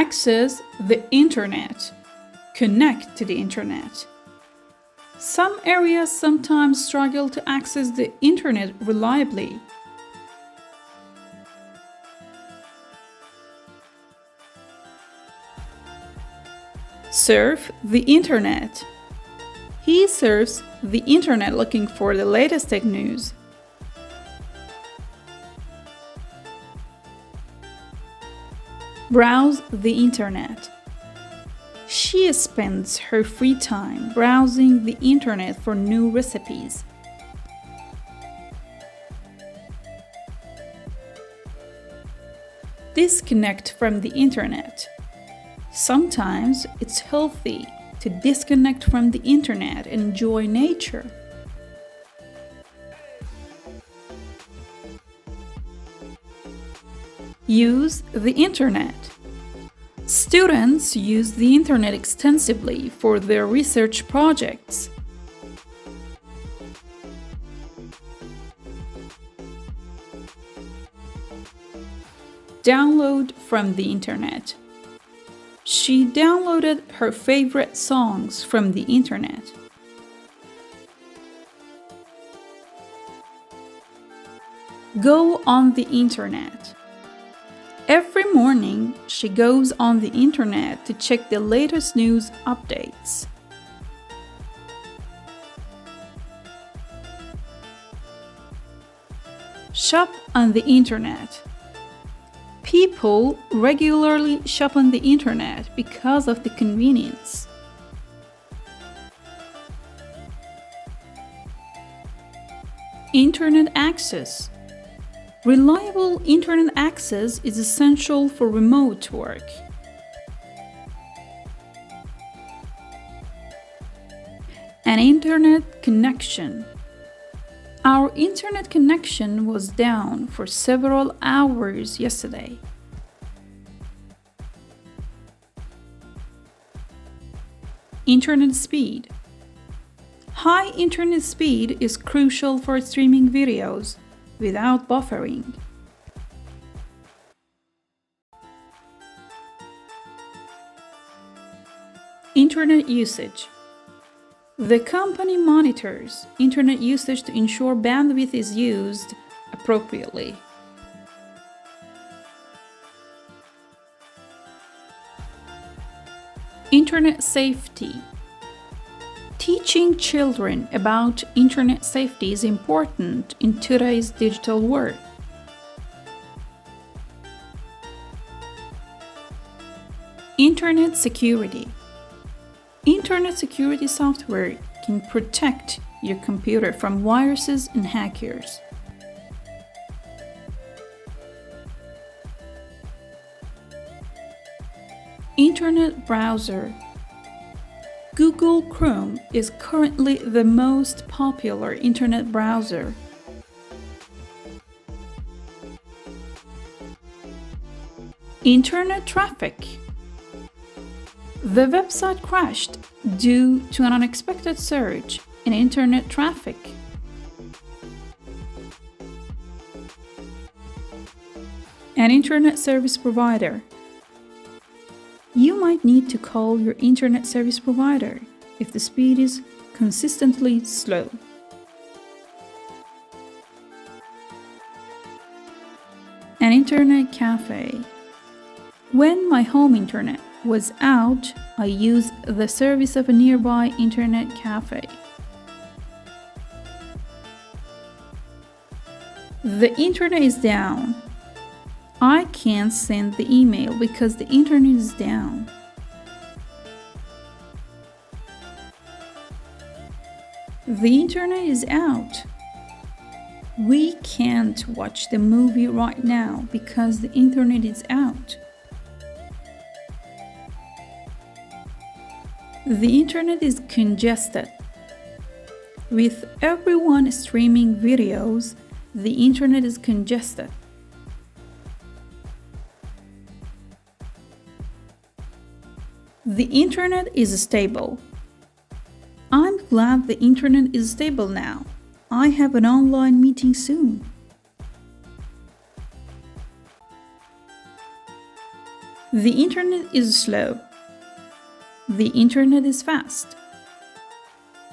Access the internet. Connect to the internet. Some areas sometimes struggle to access the internet reliably. Surf the internet. He surfs the internet looking for the latest tech news. Browse the internet. She spends her free time browsing the internet for new recipes. Disconnect from the internet. Sometimes it's healthy to disconnect from the internet and enjoy nature. Use the internet. Students use the internet extensively for their research projects. Download from the internet. She downloaded her favorite songs from the internet. Go on the internet. Every morning, she goes on the internet to check the latest news updates. Shop on the internet. People regularly shop on the internet because of the convenience. Internet access. Reliable internet access is essential for remote work. An internet connection. Our internet connection was down for several hours yesterday. Internet speed. High internet speed is crucial for streaming videos without buffering. Internet usage. The company monitors internet usage to ensure bandwidth is used appropriately. Internet safety. Teaching children about internet safety is important in today's digital world. Internet security. Internet security software can protect your computer from viruses and hackers. Internet browser. Google Chrome is currently the most popular internet browser. Internet traffic. The website crashed due to an unexpected surge in internet traffic. An internet service provider. You might need to call your internet service provider if the speed is consistently slow. An internet cafe. When my home internet was out, I used the service of a nearby internet cafe. The internet is down. I can't send the email because the internet is down. The internet is out. We can't watch the movie right now because the internet is out. The internet is congested. With everyone streaming videos, the internet is congested. The internet is stable. I'm glad the internet is stable now. I have an online meeting soon. The internet is slow. The internet is fast.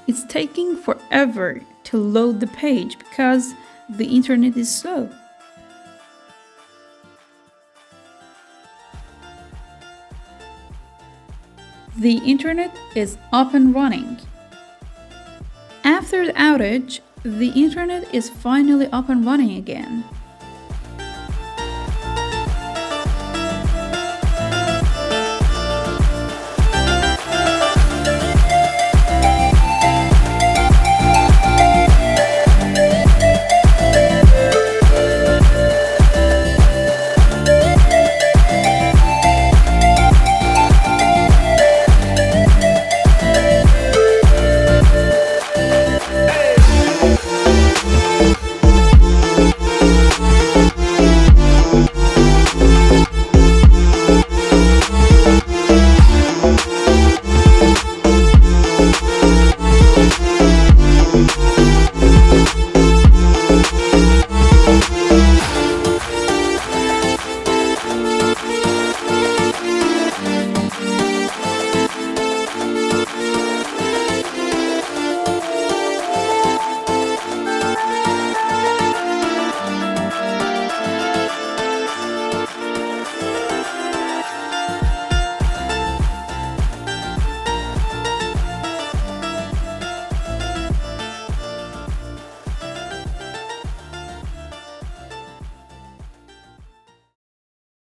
It's taking forever to load the page because the internet is slow. The internet is up and running. After the outage, the internet is finally up and running again.